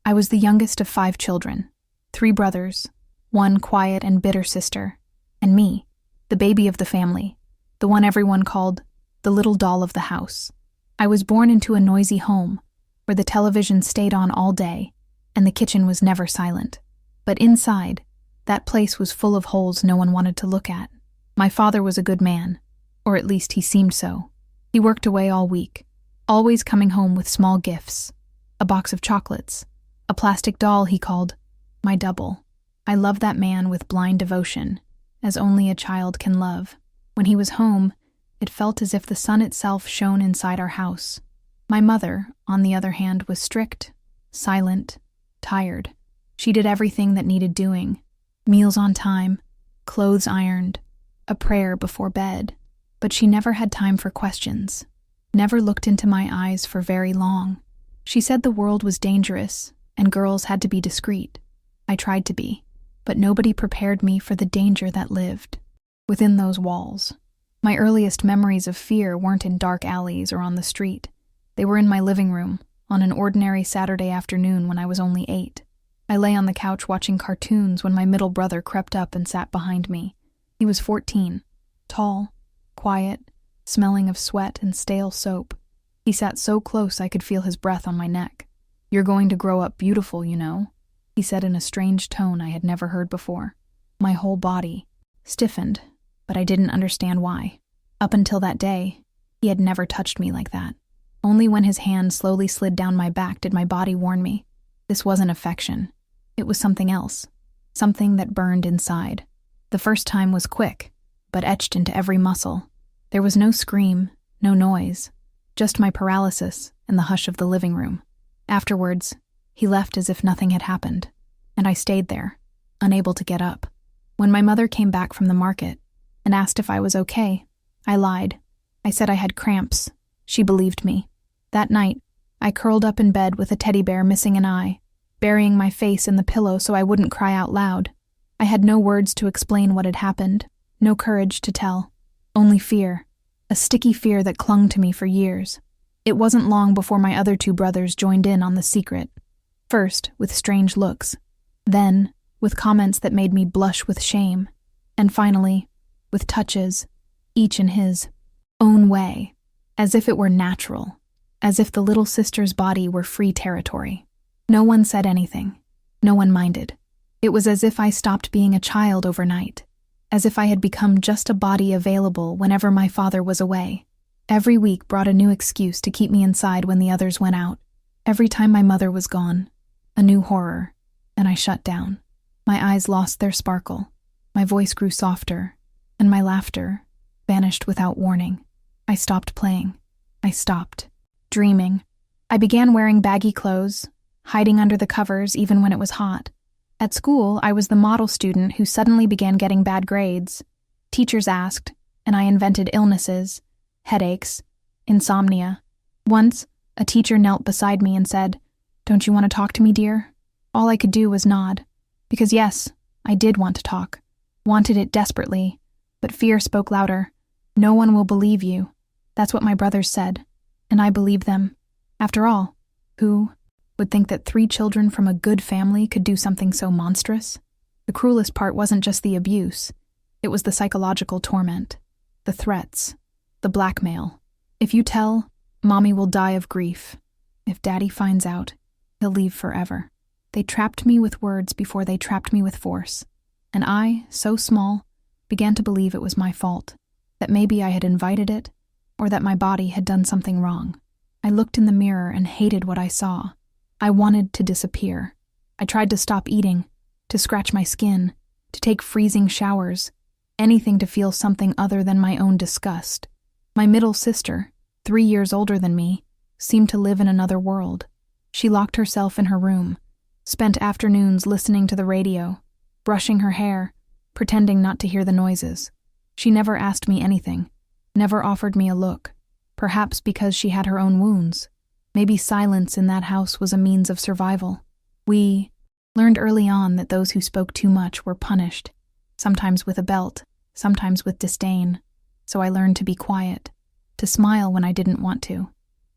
I was the youngest of 5 children, 3 brothers, 1 quiet and bitter sister, and me, the baby of the family, the one everyone called the little doll of the house. I was born into a noisy home, where the television stayed on all day, and the kitchen was never silent. But inside, that place was full of holes no one wanted to look at. My father was a good man, or at least he seemed so. He worked away all week, always coming home with small gifts, a box of chocolates, a plastic doll he called my double. I loved that man with blind devotion, as only a child can love. When he was home, it felt as if the sun itself shone inside our house. My mother, on the other hand, was strict, silent, tired. She did everything that needed doing: meals on time, clothes ironed, a prayer before bed. But she never had time for questions, never looked into my eyes for very long. She said the world was dangerous and girls had to be discreet. I tried to be, but nobody prepared me for the danger that lived within those walls. My earliest memories of fear weren't in dark alleys or on the street. They were in my living room on an ordinary Saturday afternoon when I was only 8. I lay on the couch watching cartoons when my middle brother crept up and sat behind me. He was 14, tall, quiet, smelling of sweat and stale soap. He sat so close I could feel his breath on my neck. "You're going to grow up beautiful, you know," he said in a strange tone I had never heard before. My whole body stiffened, but I didn't understand why. Up until that day, he had never touched me like that. Only when his hand slowly slid down my back did my body warn me. This wasn't affection. It was something else, something that burned inside. The first time was quick, but etched into every muscle. There was no scream, no noise, just my paralysis and the hush of the living room. Afterwards, he left as if nothing had happened, and I stayed there, unable to get up. When my mother came back from the market and asked if I was okay, I lied. I said I had cramps. She believed me. That night, I curled up in bed with a teddy bear missing an eye, burying my face in the pillow so I wouldn't cry out loud. I had no words to explain what had happened, no courage to tell, only fear, a sticky fear that clung to me for years. It wasn't long before my other 2 brothers joined in on the secret. First, with strange looks, then, with comments that made me blush with shame, and finally, with touches, each in his own way, as if it were natural, as if the little sister's body were free territory. No one said anything. No one minded. It was as if I stopped being a child overnight, as if I had become just a body available whenever my father was away. Every week brought a new excuse to keep me inside when the others went out. Every time my mother was gone, a new horror, and I shut down. My eyes lost their sparkle, my voice grew softer, and my laughter vanished without warning. I stopped playing. I stopped dreaming. I began wearing baggy clothes, hiding under the covers even when it was hot. At school, I was the model student who suddenly began getting bad grades. Teachers asked, and I invented illnesses, headaches, insomnia. Once, a teacher knelt beside me and said, "Don't you want to talk to me, dear?" All I could do was nod. Because yes, I did want to talk. Wanted it desperately. But fear spoke louder. "No one will believe you." That's what my brothers said. And I believed them. After all, who would think that 3 children from a good family could do something so monstrous? The cruelest part wasn't just the abuse. It was the psychological torment, the threats, the blackmail. "If you tell, Mommy will die of grief. If Daddy finds out, he'll leave forever." They trapped me with words before they trapped me with force. And I, so small, began to believe it was my fault, that maybe I had invited it, or that my body had done something wrong. I looked in the mirror and hated what I saw. I wanted to disappear. I tried to stop eating, to scratch my skin, to take freezing showers, anything to feel something other than my own disgust. My middle sister, 3 years older than me, seemed to live in another world. She locked herself in her room, spent afternoons listening to the radio, brushing her hair, pretending not to hear the noises. She never asked me anything, never offered me a look, perhaps because she had her own wounds. Maybe silence in that house was a means of survival. We learned early on that those who spoke too much were punished, sometimes with a belt, sometimes with disdain. So I learned to be quiet, to smile when I didn't want to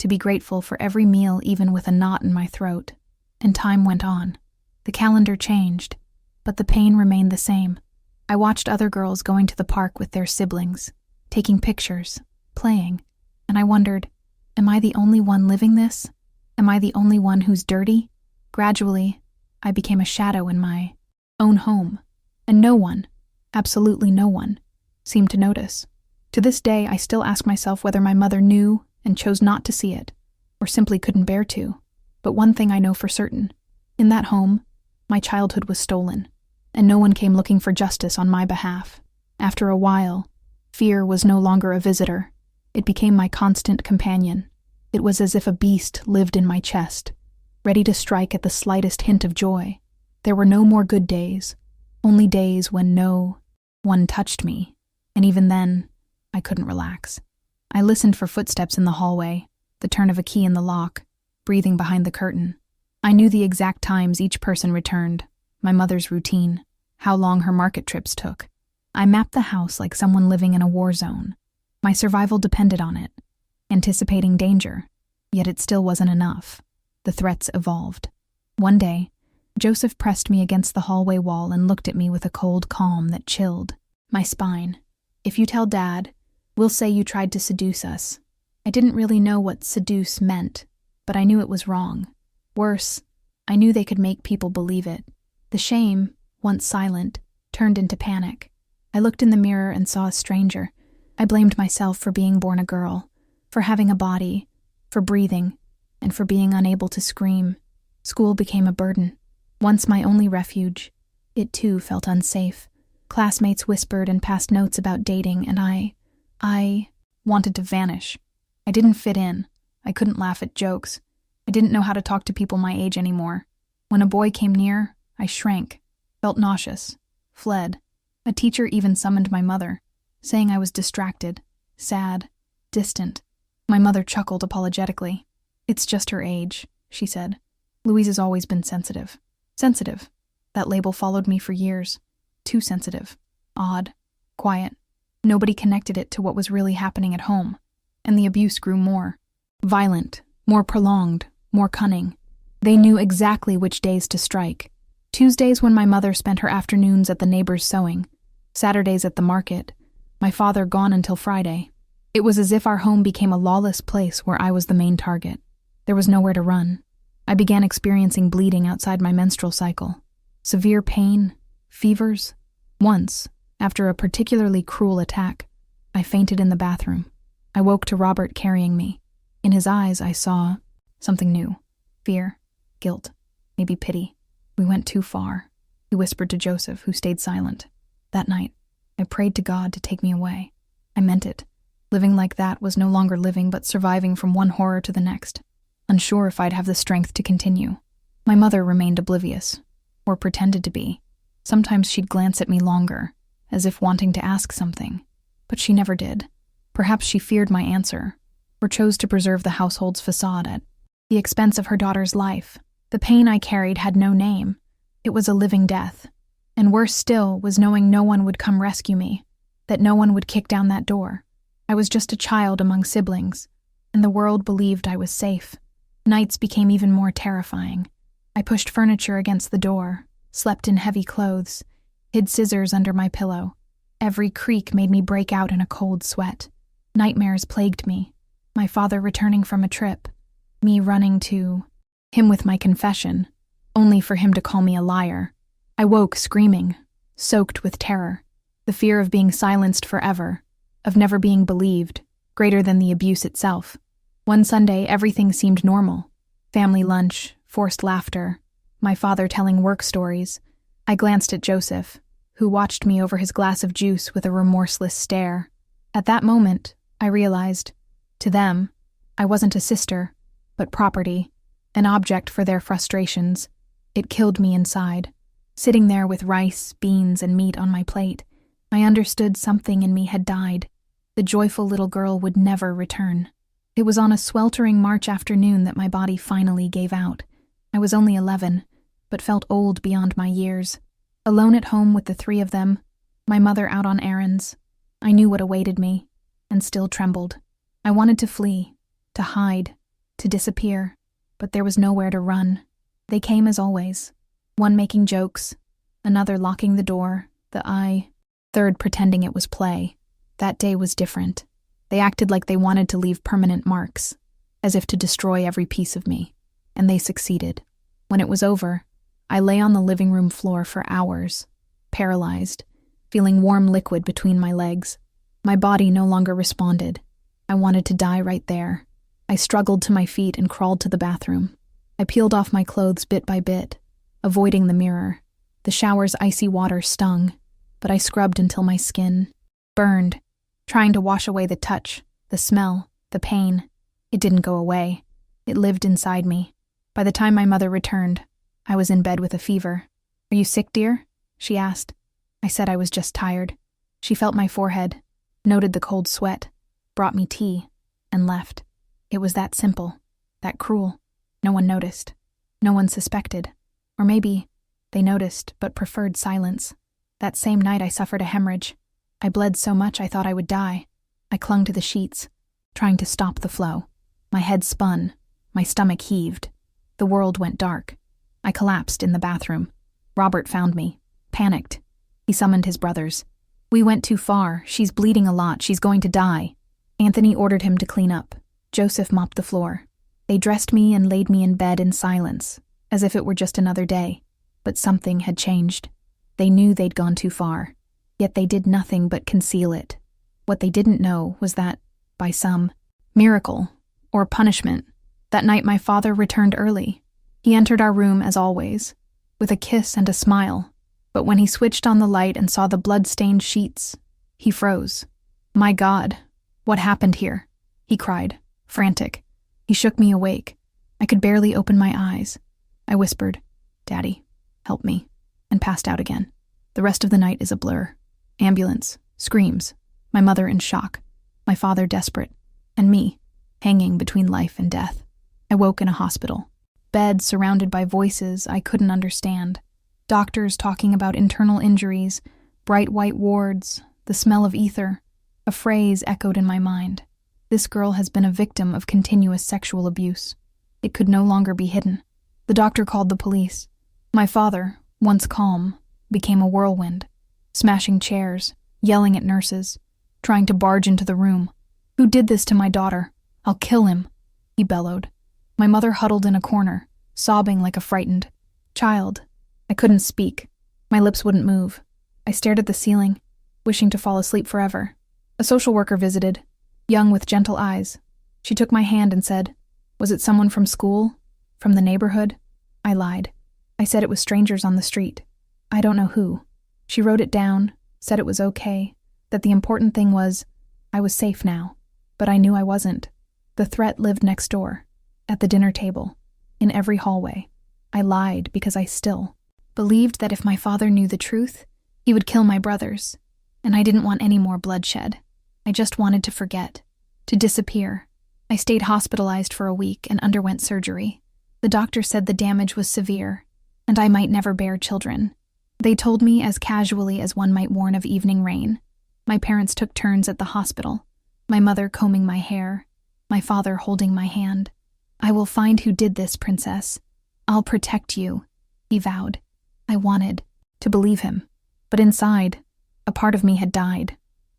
be grateful for every meal even with a knot in my throat. And time went on. The calendar changed, but the pain remained the same. I watched other girls going to the park with their siblings, taking pictures, playing, and I wondered, am I the only one living this? Am I the only one who's dirty? Gradually, I became a shadow in my own home, and no one, absolutely no one, seemed to notice. To this day, I still ask myself whether my mother knew and chose not to see it, or simply couldn't bear to. But one thing I know for certain. In that home, my childhood was stolen, and no one came looking for justice on my behalf. After a while, fear was no longer a visitor. It became my constant companion. It was as if a beast lived in my chest, ready to strike at the slightest hint of joy. There were no more good days, only days when no one touched me, and even then, I couldn't relax. I listened for footsteps in the hallway, the turn of a key in the lock, breathing behind the curtain. I knew the exact times each person returned, my mother's routine, how long her market trips took. I mapped the house like someone living in a war zone. My survival depended on it, anticipating danger, yet it still wasn't enough. The threats evolved. One day, Joseph pressed me against the hallway wall and looked at me with a cold calm that chilled my spine. "If you tell Dad, we'll say you tried to seduce us." I didn't really know what seduce meant, but I knew it was wrong. Worse, I knew they could make people believe it. The shame, once silent, turned into panic. I looked in the mirror and saw a stranger. I blamed myself for being born a girl, for having a body, for breathing, and for being unable to scream. School became a burden. Once my only refuge, it too felt unsafe. Classmates whispered and passed notes about dating, and I wanted to vanish. I didn't fit in. I couldn't laugh at jokes. I didn't know how to talk to people my age anymore. When a boy came near, I shrank, felt nauseous, fled. A teacher even summoned my mother, saying I was distracted, sad, distant. My mother chuckled apologetically. "It's just her age," she said. "Louise has always been sensitive." Sensitive. That label followed me for years. Too sensitive. Odd. Quiet. Nobody connected it to what was really happening at home. And the abuse grew more. Violent. More prolonged. More cunning. They knew exactly which days to strike. Tuesdays when my mother spent her afternoons at the neighbor's sewing. Saturdays at the market. My father gone until Friday. It was as if our home became a lawless place where I was the main target. There was nowhere to run. I began experiencing bleeding outside my menstrual cycle. Severe pain. Fevers. Once, after a particularly cruel attack, I fainted in the bathroom. I woke to Robert carrying me. In his eyes, I saw something new. Fear, guilt, maybe pity. "We went too far," he whispered to Joseph, who stayed silent. That night, I prayed to God to take me away. I meant it. Living like that was no longer living, but surviving from one horror to the next. Unsure if I'd have the strength to continue. My mother remained oblivious, or pretended to be. Sometimes she'd glance at me longer, as if wanting to ask something, but she never did. Perhaps she feared my answer, or chose to preserve the household's facade at the expense of her daughter's life. The pain I carried had no name. It was a living death. And worse still was knowing no one would come rescue me, that no one would kick down that door. I was just a child among siblings, and the world believed I was safe. Nights became even more terrifying. I pushed furniture against the door, slept in heavy clothes, hid scissors under my pillow. Every creak made me break out in a cold sweat. Nightmares plagued me. My father returning from a trip, me running to him with my confession, only for him to call me a liar. I woke screaming, soaked with terror, the fear of being silenced forever, of never being believed, greater than the abuse itself. One Sunday, everything seemed normal. Family lunch, forced laughter, my father telling work stories. I glanced at Joseph, who watched me over his glass of juice with a remorseless stare. At that moment, I realized, to them, I wasn't a sister, but property, an object for their frustrations. It killed me inside. Sitting there with rice, beans, and meat on my plate, I understood something in me had died. The joyful little girl would never return. It was on a sweltering March afternoon that my body finally gave out. I was only 11, but felt old beyond my years. Alone at home with the three of them, my mother out on errands. I knew what awaited me, and still trembled. I wanted to flee, to hide, to disappear, but there was nowhere to run. They came as always, one making jokes, another locking the door, third pretending it was play. That day was different. They acted like they wanted to leave permanent marks, as if to destroy every piece of me, and they succeeded. When it was over, I lay on the living room floor for hours, paralyzed, feeling warm liquid between my legs. My body no longer responded. I wanted to die right there. I struggled to my feet and crawled to the bathroom. I peeled off my clothes bit by bit, avoiding the mirror. The shower's icy water stung, but I scrubbed until my skin burned, trying to wash away the touch, the smell, the pain. It didn't go away. It lived inside me. By the time my mother returned, I was in bed with a fever. "Are you sick, dear?" she asked. I said I was just tired. She felt my forehead, noted the cold sweat, brought me tea, and left. It was that simple, that cruel. No one noticed. No one suspected. Or maybe they noticed but preferred silence. That same night I suffered a hemorrhage. I bled so much I thought I would die. I clung to the sheets, trying to stop the flow. My head spun. My stomach heaved. The world went dark. I collapsed in the bathroom. Robert found me, panicked. He summoned his brothers. "We went too far. She's bleeding a lot. She's going to die." Anthony ordered him to clean up. Joseph mopped the floor. They dressed me and laid me in bed in silence, as if it were just another day. But something had changed. They knew they'd gone too far, yet they did nothing but conceal it. What they didn't know was that, by some miracle or punishment, that night my father returned early. He entered our room as always, with a kiss and a smile. But when he switched on the light and saw the blood-stained sheets, he froze. "My God, what happened here?" he cried, frantic. He shook me awake. I could barely open my eyes. I whispered, "Daddy, help me," and passed out again. The rest of the night is a blur. Ambulance, screams, my mother in shock, my father desperate, and me, hanging between life and death. I woke in a hospital. Bed surrounded by voices I couldn't understand. Doctors talking about internal injuries, bright white wards, the smell of ether. A phrase echoed in my mind. This girl has been a victim of continuous sexual abuse. It could no longer be hidden. The doctor called the police. My father, once calm, became a whirlwind, smashing chairs, yelling at nurses, trying to barge into the room. "Who did this to my daughter? I'll kill him," he bellowed. My mother huddled in a corner, sobbing like a frightened child. I couldn't speak. My lips wouldn't move. I stared at the ceiling, wishing to fall asleep forever. A social worker visited, young with gentle eyes. She took my hand and said, "Was it someone from school? From the neighborhood?" I lied. I said it was strangers on the street. "I don't know who." She wrote it down, said it was okay, that the important thing was, I was safe now. But I knew I wasn't. The threat lived next door, at the dinner table, in every hallway. I lied because I still believed that if my father knew the truth, he would kill my brothers, and I didn't want any more bloodshed. I just wanted to forget, to disappear. I stayed hospitalized for a week and underwent surgery. The doctor said the damage was severe, and I might never bear children. They told me as casually as one might warn of evening rain. My parents took turns at the hospital, my mother combing my hair, my father holding my hand. "I will find who did this, princess. I'll protect you," he vowed. I wanted to believe him, but inside, a part of me had died.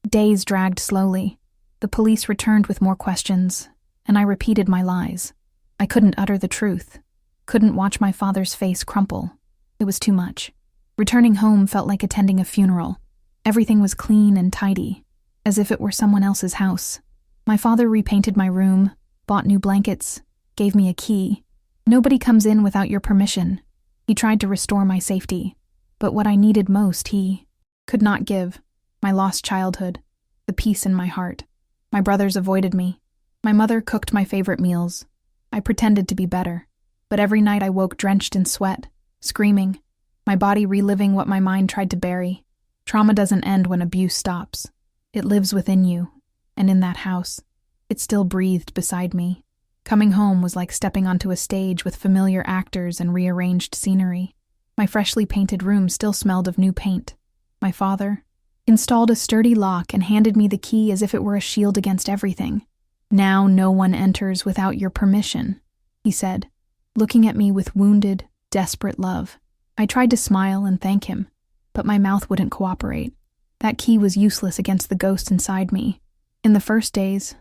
Days dragged slowly. The police returned with more questions, and I repeated my lies. I couldn't utter the truth, couldn't watch my father's face crumple. It was too much. Returning home felt like attending a funeral. Everything was clean and tidy, as if it were someone else's house. My father repainted my room, bought new blankets, gave me a key. "Nobody comes in without your permission." He tried to restore my safety, but what I needed most he could not give. My lost childhood, the peace in my heart. My brothers avoided me. My mother cooked my favorite meals. I pretended to be better, but every night I woke drenched in sweat, screaming, my body reliving what my mind tried to bury. Trauma doesn't end when abuse stops. It lives within you, and in that house, it still breathed beside me. Coming home was like stepping onto a stage with familiar actors and rearranged scenery. My freshly painted room still smelled of new paint. My father installed a sturdy lock and handed me the key as if it were a shield against everything. "Now no one enters without your permission," he said, looking at me with wounded, desperate love. I tried to smile and thank him, but my mouth wouldn't cooperate. That key was useless against the ghost inside me. In the first days,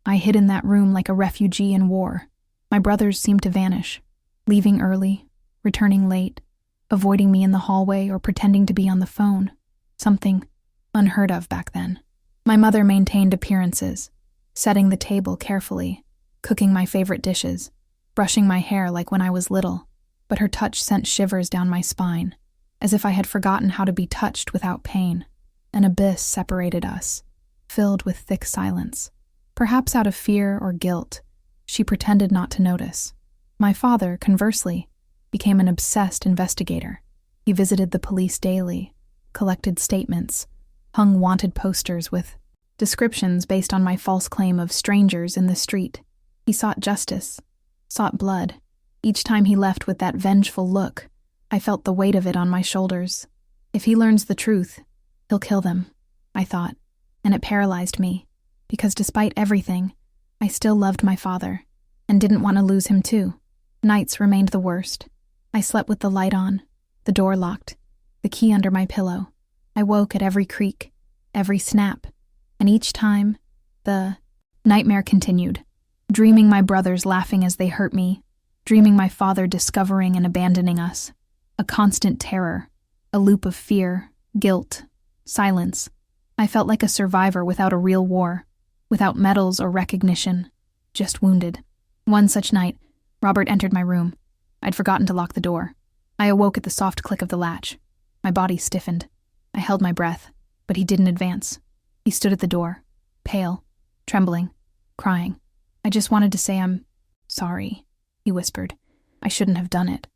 I hid in that room like a refugee in war. My brothers seemed to vanish, leaving early, returning late, avoiding me in the hallway or pretending to be on the phone, something unheard of back then. My mother maintained appearances, setting the table carefully, cooking my favorite dishes, brushing my hair like when I was little, but her touch sent shivers down my spine, as if I had forgotten how to be touched without pain. An abyss separated us, filled with thick silence. Perhaps out of fear or guilt, she pretended not to notice. My father, conversely, became an obsessed investigator. He visited the police daily, collected statements, hung wanted posters with descriptions based on my false claim of strangers in the street. He sought justice, sought blood. Each time he left with that vengeful look, I felt the weight of it on my shoulders. If he learns the truth, he'll kill them, I thought, and it paralyzed me, because despite everything, I still loved my father, and didn't want to lose him too. Nights remained the worst. I slept with the light on, the door locked, the key under my pillow. I woke at every creak, every snap, and each time, the nightmare continued, dreaming my brothers laughing as they hurt me, dreaming my father discovering and abandoning us. A constant terror, a loop of fear, guilt, silence. I felt like a survivor without a real war, without medals or recognition, just wounded. One such night, Robert entered my room. I'd forgotten to lock the door. I awoke at the soft click of the latch. My body stiffened. I held my breath, but he didn't advance. He stood at the door, pale, trembling, crying. I just wanted to say I'm sorry, he whispered. I shouldn't have done it.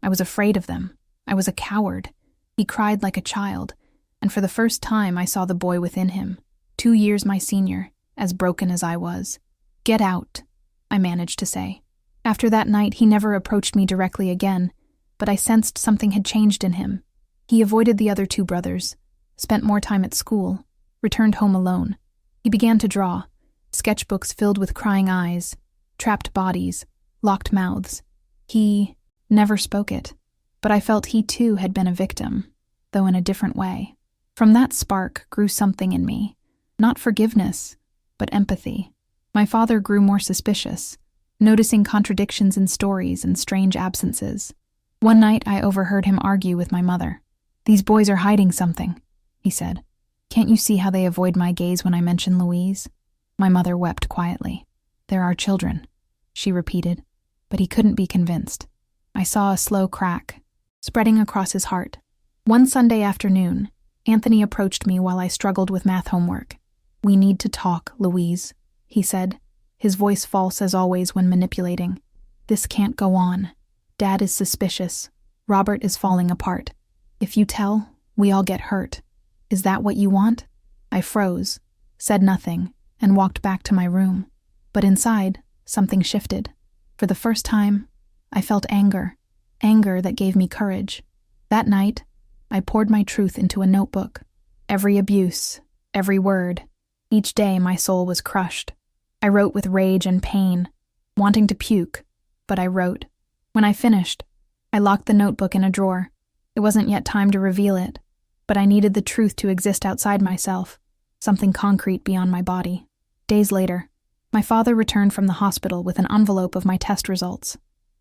I was afraid of them. I was a coward. He cried like a child, and for the first time I saw the boy within him, 2 years my senior, as broken as I was. Get out, I managed to say. After that night, he never approached me directly again, but I sensed something had changed in him. He avoided the other 2 brothers, spent more time at school, returned home alone. He began to draw, sketchbooks filled with crying eyes, trapped bodies, locked mouths. He never spoke it, but I felt he too had been a victim, though in a different way. From that spark grew something in me, not forgiveness, but empathy. My father grew more suspicious, noticing contradictions in stories and strange absences. One night I overheard him argue with my mother. "These boys are hiding something," he said. "Can't you see how they avoid my gaze when I mention Louise?" My mother wept quietly. "There are children," she repeated, but he couldn't be convinced. I saw a slow crack, spreading across his heart. One Sunday afternoon, Anthony approached me while I struggled with math homework. "We need to talk, Louise," he said, his voice false as always when manipulating. "This can't go on. Dad is suspicious. Robert is falling apart. If you tell, we all get hurt. Is that what you want?" I froze, said nothing, and walked back to my room. But inside, something shifted. For the first time, I felt anger that gave me courage. That night, I poured my truth into a notebook. Every abuse, every word. Each day my soul was crushed. I wrote with rage and pain, wanting to puke, but I wrote. When I finished, I locked the notebook in a drawer. It wasn't yet time to reveal it, but I needed the truth to exist outside myself, something concrete beyond my body. Days later, my father returned from the hospital with an envelope of my test results.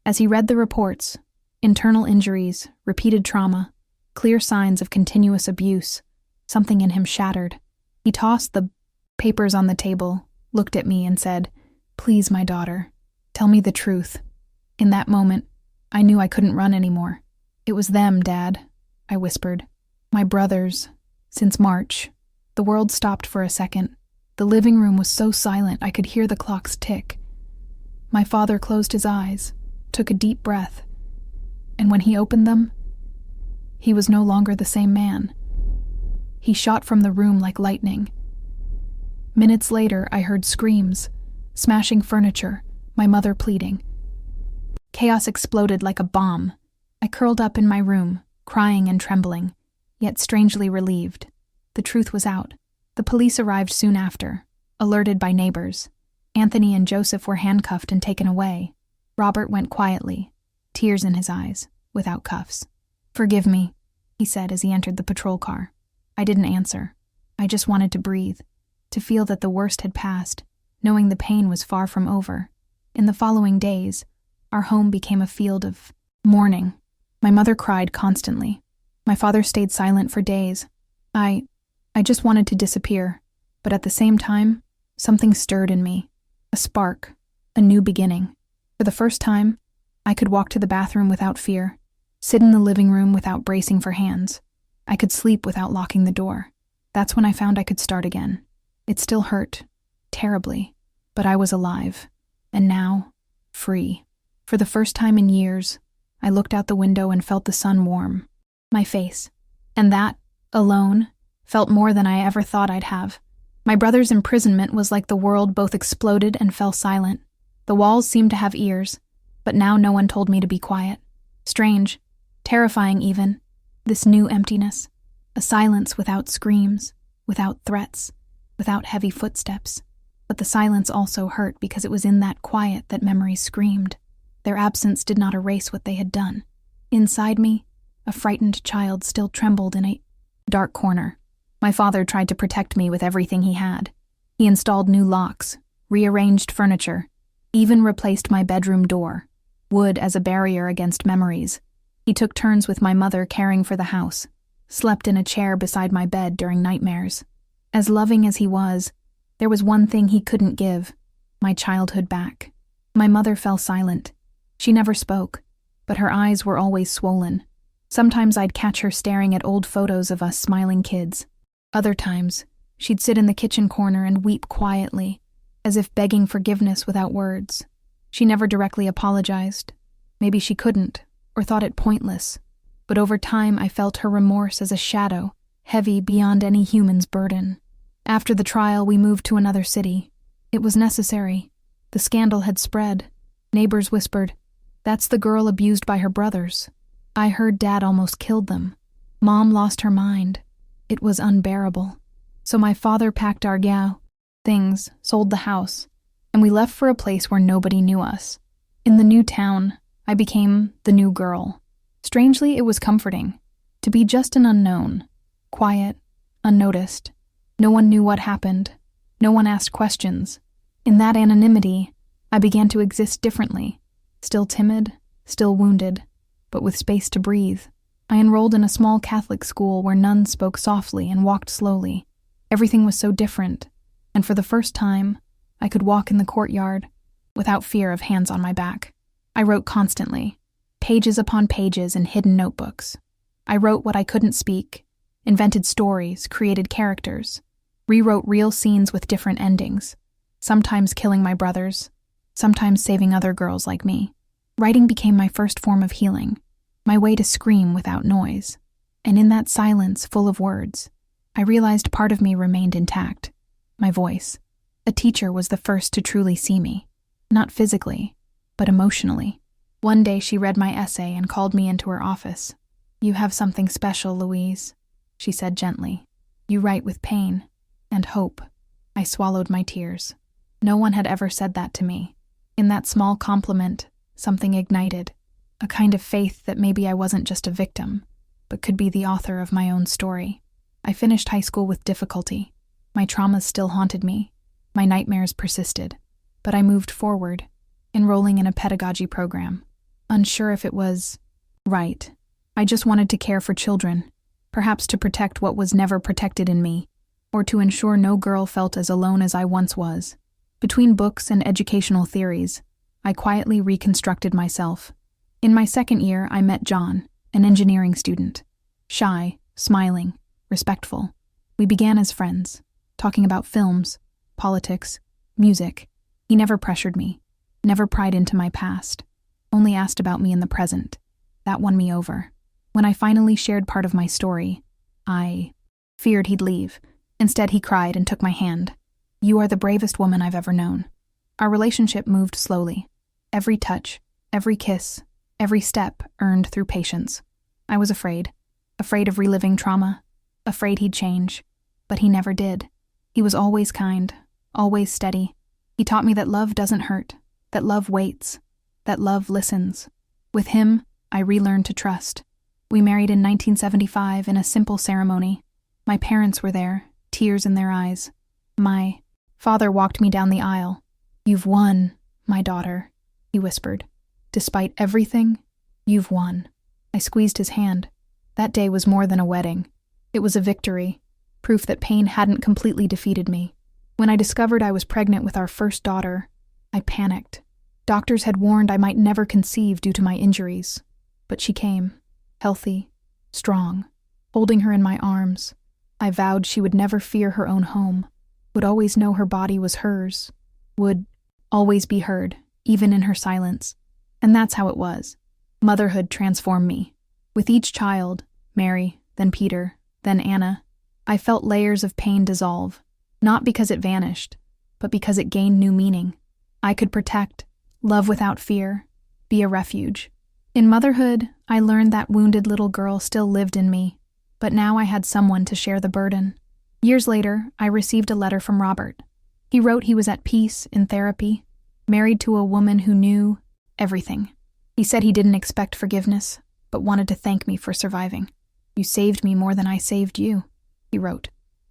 As he read the reports, internal injuries, repeated trauma, clear signs of continuous abuse, something in him shattered. He tossed the papers on the table, looked at me and said, "Please, my daughter, tell me the truth." In that moment, I knew I couldn't run anymore. "It was them, Dad," I whispered. "My brothers. Since March." The world stopped for a second. The living room was so silent I could hear the clocks tick. My father closed his eyes, took a deep breath, and when he opened them, he was no longer the same man. He shot from the room like lightning. Minutes later, I heard screams, smashing furniture, my mother pleading. Chaos exploded like a bomb. I curled up in my room, crying and trembling, yet strangely relieved. The truth was out. The police arrived soon after, alerted by neighbors. Anthony and Joseph were handcuffed and taken away. Robert went quietly, tears in his eyes. without cuffs. "Forgive me," he said as he entered the patrol car. I didn't answer. I just wanted to breathe, to feel that the worst had passed, knowing the pain was far from over. In the following days, our home became a field of mourning. My mother cried constantly. My father stayed silent for days. I just wanted to disappear, but at the same time, something stirred in me. A spark, a new beginning. For the first time, I could walk to the bathroom without fear, sit in the living room without bracing for hands. I could sleep without locking the door. That's when I found I could start again. It still hurt, terribly, but I was alive, and now, free. For the first time in years, I looked out the window and felt the sun warm my face, and that, alone, felt more than I ever thought I'd have. My brother's imprisonment was like the world both exploded and fell silent. The walls seemed to have ears, but now no one told me to be quiet. Strange, terrifying even, this new emptiness, a silence without screams, without threats, without heavy footsteps. But the silence also hurt because it was in that quiet that memories screamed. Their absence did not erase what they had done. Inside me, a frightened child still trembled in a dark corner. My father tried to protect me with everything he had. He installed new locks, rearranged furniture, even replaced my bedroom door, wood as a barrier against memories. He took turns with my mother caring for the house, slept in a chair beside my bed during nightmares. As loving as he was, there was one thing he couldn't give, my childhood back. My mother fell silent. She never spoke, but her eyes were always swollen. Sometimes I'd catch her staring at old photos of us smiling kids. Other times, she'd sit in the kitchen corner and weep quietly, as if begging forgiveness without words. She never directly apologized. Maybe she couldn't, or thought it pointless. But over time I felt her remorse as a shadow, heavy beyond any human's burden. After the trial, we moved to another city. It was necessary. The scandal had spread. Neighbors whispered, "That's the girl abused by her brothers." I heard Dad almost killed them. Mom lost her mind. It was unbearable. So my father packed our things, sold the house, and we left for a place where nobody knew us. In the new town, I became the new girl. Strangely, it was comforting to be just an unknown, quiet, unnoticed. No one knew what happened. No one asked questions. In that anonymity, I began to exist differently, still timid, still wounded, but with space to breathe. I enrolled in a small Catholic school where nuns spoke softly and walked slowly. Everything was so different, and for the first time, I could walk in the courtyard without fear of hands on my back. I wrote constantly, pages upon pages in hidden notebooks. I wrote what I couldn't speak, invented stories, created characters, rewrote real scenes with different endings, sometimes killing my brothers, sometimes saving other girls like me. Writing became my first form of healing, my way to scream without noise. And in that silence full of words, I realized part of me remained intact, my voice. A teacher was the first to truly see me, not physically, but emotionally. One day she read my essay and called me into her office. "You have something special, Louise," she said gently. "You write with pain and hope." I swallowed my tears. No one had ever said that to me. In that small compliment, something ignited, a kind of faith that maybe I wasn't just a victim, but could be the author of my own story. I finished high school with difficulty. My traumas still haunted me. My nightmares persisted. But I moved forward, enrolling in a pedagogy program. Unsure if it was right. I just wanted to care for children, perhaps to protect what was never protected in me, or to ensure no girl felt as alone as I once was. Between books and educational theories, I quietly reconstructed myself. In my second year, I met John, an engineering student. Shy, smiling, respectful. We began as friends, talking about films, politics, music. He never pressured me, never pried into my past, only asked about me in the present. That won me over. When I finally shared part of my story, I feared he'd leave. Instead, he cried and took my hand. "You are the bravest woman I've ever known." Our relationship moved slowly. Every touch, every kiss, every step earned through patience. I was afraid of reliving trauma, afraid he'd change, but he never did. He was always kind, always steady. He taught me that love doesn't hurt, that love waits, that love listens. With him, I relearned to trust. We married in 1975 in a simple ceremony. My parents were there, tears in their eyes. My father walked me down the aisle. "You've won, my daughter," he whispered. "Despite everything, you've won." I squeezed his hand. That day was more than a wedding. It was a victory, proof that pain hadn't completely defeated me. When I discovered I was pregnant with our first daughter, I panicked. Doctors had warned I might never conceive due to my injuries. But she came, healthy, strong. Holding her in my arms, I vowed she would never fear her own home, would always know her body was hers, would always be heard, even in her silence. And that's how it was. Motherhood transformed me. With each child, Mary, then Peter, then Anna, I felt layers of pain dissolve, not because it vanished, but because it gained new meaning. I could protect, love without fear, be a refuge. In motherhood, I learned that wounded little girl still lived in me, but now I had someone to share the burden. Years later, I received a letter from Robert. He wrote he was at peace in therapy, married to a woman who knew everything. He said he didn't expect forgiveness, but wanted to thank me for surviving. "You saved me more than I saved you," he wrote.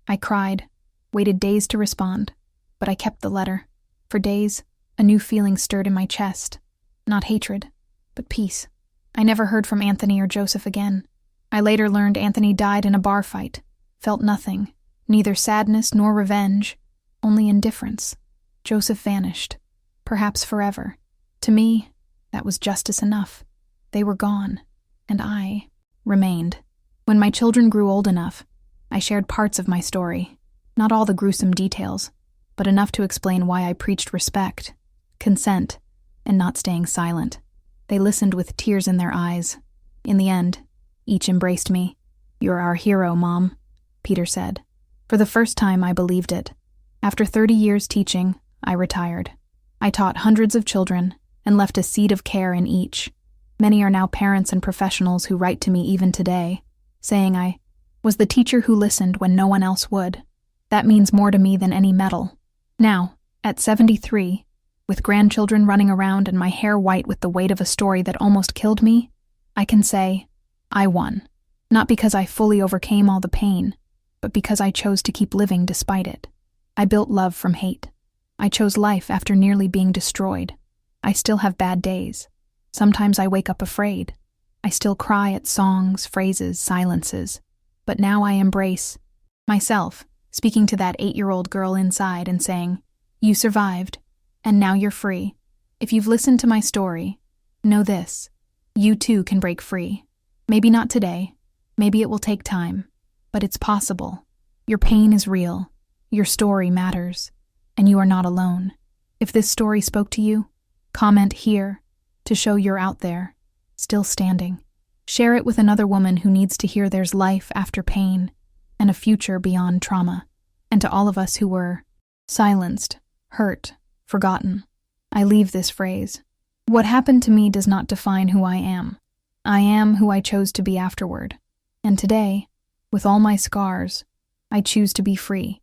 I cried, waited days to respond, but I kept the letter. For days, a new feeling stirred in my chest. Not hatred, but peace. I never heard from Anthony or Joseph again. I later learned Anthony died in a bar fight, felt nothing, neither sadness nor revenge, only indifference. Joseph vanished, perhaps forever. To me, that was justice enough. They were gone, and I remained. When my children grew old enough, I shared parts of my story, not all the gruesome details, but enough to explain why I preached respect, consent, and not staying silent. They listened with tears in their eyes. In the end, each embraced me. "You're our hero, Mom," Peter said. For the first time, I believed it. After 30 years teaching, I retired. I taught hundreds of children and left a seed of care in each. Many are now parents and professionals who write to me even today, saying I was the teacher who listened when no one else would. That means more to me than any medal. Now, at 73, with grandchildren running around and my hair white with the weight of a story that almost killed me, I can say, I won. Not because I fully overcame all the pain, but because I chose to keep living despite it. I built love from hate. I chose life after nearly being destroyed. I still have bad days. Sometimes I wake up afraid. I still cry at songs, phrases, silences. But now I embrace myself, speaking to that 8-year-old girl inside and saying, "You survived, and now you're free. If you've listened to my story, know this, you too can break free. Maybe not today, maybe it will take time, but it's possible. Your pain is real, your story matters, and you are not alone. If this story spoke to you, comment here to show you're out there, still standing. Share it with another woman who needs to hear there's life after pain and a future beyond trauma. And to all of us who were silenced, hurt, forgotten, I leave this phrase. What happened to me does not define who I am. I am who I chose to be afterward. And today, with all my scars, I choose to be free.